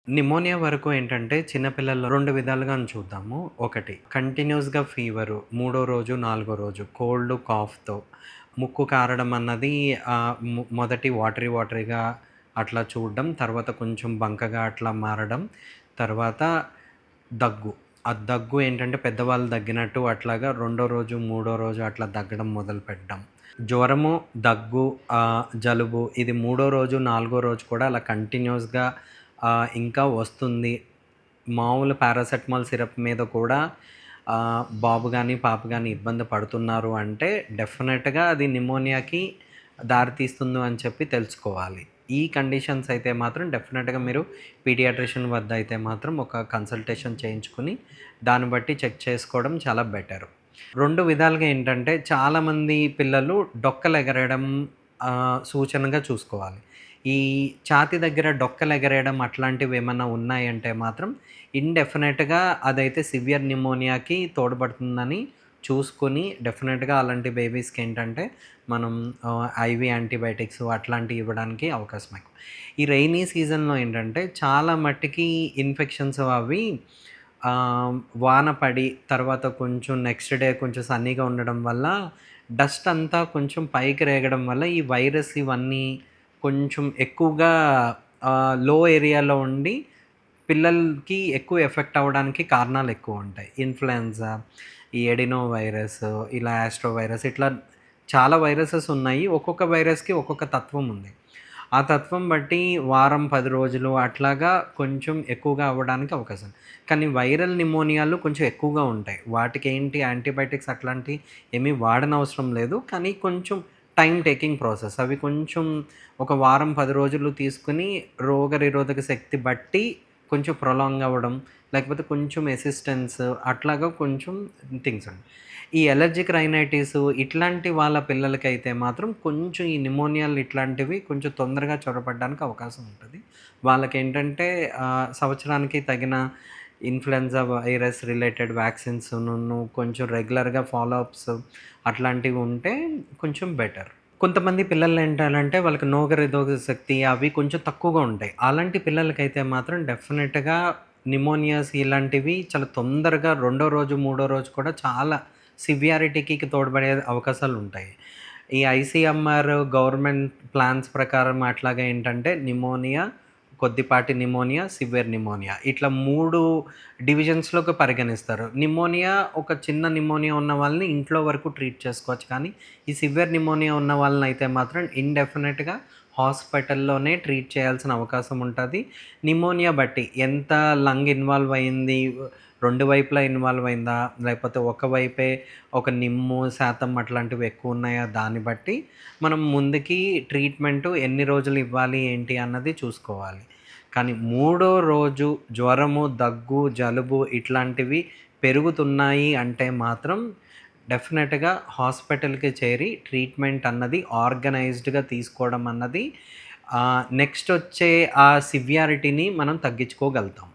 Pneumonia వరకు ఏంటంటే చిన్న పిల్లల్లో 2 విధాలుగా చూద్దాము. ఒకటి కంటిన్యూస్‌గా ఫీవరు మూడో రోజు, నాలుగో రోజు కోల్డ్, కాఫ్‌తో ముక్కు కారడం అన్నది మొదటి వాటరీగా అట్లా చూడడం. తర్వాత కొంచెం బంకగా అట్లా మారడం. తర్వాత దగ్గు. ఆ దగ్గు ఏంటంటే పెద్దవాళ్ళు దగ్గినట్టు అట్లాగా రెండో రోజు, మూడో రోజు అట్లా దగ్గడం మొదలుపెట్టడం. జ్వరము, దగ్గు, జలుబు ఇది మూడో రోజు, నాలుగో రోజు కూడా అలా కంటిన్యూస్‌గా ఇంకా వస్తుంది. మామూలు పారాసెటమాల్ సిరప్ మీద కూడా బాబు గాని, పాప గాని ఇబ్బంది పడుతున్నారు అంటే డెఫినెట్‌గా అది నిమోనియాకి దారితీస్తుంది అని చెప్పి తెలుసుకోవాలి. ఈ కండిషన్స్ అయితే మాత్రం డెఫినెట్‌గా మీరు పీడియాట్రిషియన్ వద్ద అయితే మాత్రం ఒక కన్సల్టేషన్ చేయించుకొని దాన్ని బట్టి చెక్ చేసుకోవడం చాలా బెటరు. 2 విధాలుగా ఏంటంటే చాలామంది పిల్లలు డొక్కలెగరడం సూచనగా చూసుకోవాలి. ఈ ఛాతీ దగ్గర డొక్కలెగరేయడం అట్లాంటివేమన్నా ఉన్నాయంటే మాత్రం ఇండెఫినెట్‌గా అదైతే సివియర్ న్యూమోనియాకి తోడ్పడుతుందని చూసుకొని డెఫినెట్‌గా అలాంటి బేబీస్‌కేంటంటే మనం ఐవీ యాంటీబయాటిక్స్ అట్లాంటివి ఇవ్వడానికి అవకాశం ఎక్కువ. ఈ రెయినీ సీజన్‌లో ఏంటంటే చాలా మట్టికి ఇన్ఫెక్షన్స్ అవి వాన పడి తర్వాత కొంచెం నెక్స్ట్ డే కొంచెం సన్నీగా ఉండడం వల్ల డస్ట్ అంతా కొంచెం పైకి రేగడం వల్ల ఈ వైరస్ ఇవన్నీ కొంచెం ఎక్కువగా లో ఏరియాలో ఉండి పిల్లలకి ఎక్కువ ఎఫెక్ట్ అవ్వడానికి కారణాలు ఎక్కువుంటాయి. ఇన్‌ఫ్లుయెన్జా, ఈ ఎడినో వైరస్, ఇలా యాస్ట్రో వైరస్ ఇట్లా చాలా వైరసెస్ ఉన్నాయి. ఒక్కొక్క వైరస్‌కి ఒక్కొక్క తత్వం ఉంది. ఆ తత్వం బట్టి వారం, 10 రోజులు అట్లాగా కొంచెం ఎక్కువగా అవ్వడానికి అవకాశం. కానీ వైరల్ న్యూమోనియాలు కొంచెం ఎక్కువగా ఉంటాయి. వాటికేంటి యాంటీబయాటిక్స్ అట్లాంటియి ఏమీ వాడనవసరం లేదు. కానీ కొంచెం టైమ్ టేకింగ్ ప్రాసెస్. అవి కొంచెం ఒక వారం, 10 రోజులు తీసుకొని రోగనిరోధక శక్తి బట్టి కొంచెం ప్రొలాంగ్ అవ్వడం, లేకపోతే కొంచెం అసిస్టెన్స్ అట్లాగా కొంచెం థింగ్స్ ఉంటాయి. ఈ అలర్జిక్ రైనైటిస్ ఇట్లాంటి వాళ్ళ పిల్లలకైతే మాత్రం కొంచెం ఈ న్యూమోనియాలు ఇట్లాంటివి కొంచెం తొందరగా చొరబడడానికి అవకాశం ఉంటది. వాళ్ళకేంటంటే సంవత్సరానికి తగిన ఇన్‌ఫ్లుయెన్జా వైరస్ రిలేటెడ్ వ్యాక్సిన్స్‌నును కొంచెం రెగ్యులర్‌గా ఫాలో అప్స్ అట్లాంటివి ఉంటే కొంచెం బెటర్. కొంతమంది పిల్లలేంటనంటే వాళ్ళకి రోగనిరోధక శక్తి అవి కొంచెం తక్కువగా ఉంటాయి. అలాంటి పిల్లలకైతే మాత్రం డెఫినిట్‌గా న్యూమోనియాస్ ఇలాంటివి చాలా తొందరగా రెండో రోజు, మూడో రోజు కూడా చాలా సివియారిటీకి తోడ్పడే అవకాశాలుంటాయి. ఈ ఐసీఎంఆర్ గవర్నమెంట్ ప్లాన్స్ ప్రకారం అట్లాగా ఏంటంటే న్యూమోనియా, కొద్దిపాటి న్యూమోనియా, సివియర్ న్యూమోనియా ఇట్లా 3 డివిజన్స్‌లోకి పరిగణిస్తారు. న్యూమోనియా ఒక చిన్న న్యూమోనియా ఉన్న వాళ్ళని ఇంట్లో వరకు ట్రీట్ చేసుకోవచ్చు. కానీ ఈ సివియర్ న్యూమోనియా ఉన్న వాళ్ళనైతే మాత్రం ఇండెఫినిట్‌గా హాస్పిటల్‌లోనే ట్రీట్ చేయాల్సిన అవకాశం ఉంటది. న్యూమోనియా బట్టి ఎంత లంగ్ ఇన్వాల్వ్ అయింది, 2 వైపులా ఇన్వాల్వ్ అయిందా, లేకపోతే ఒక వైపే ఒక నిమ్ము శాతం అట్లాంటివి ఎక్కువున్నాయా దాన్ని బట్టి మనం ముందుకి ట్రీట్మెంటు ఎన్ని రోజులు ఇవ్వాలి ఏంటి అన్నది చూసుకోవాలి. కానీ మూడో రోజు జ్వరము, దగ్గు, జలుబు ఇట్లాంటివి పెరుగుతున్నాయి అంటే మాత్రం డెఫినెట్‌గా హాస్పిటల్‌కి చేరి ట్రీట్మెంట్ అన్నది ఆర్గనైజ్డ్‌గా తీసుకోవడం అన్నది నెక్స్ట్ వచ్చే ఆ సివియారిటీని మనం తగ్గించుకోగలుగుతాం.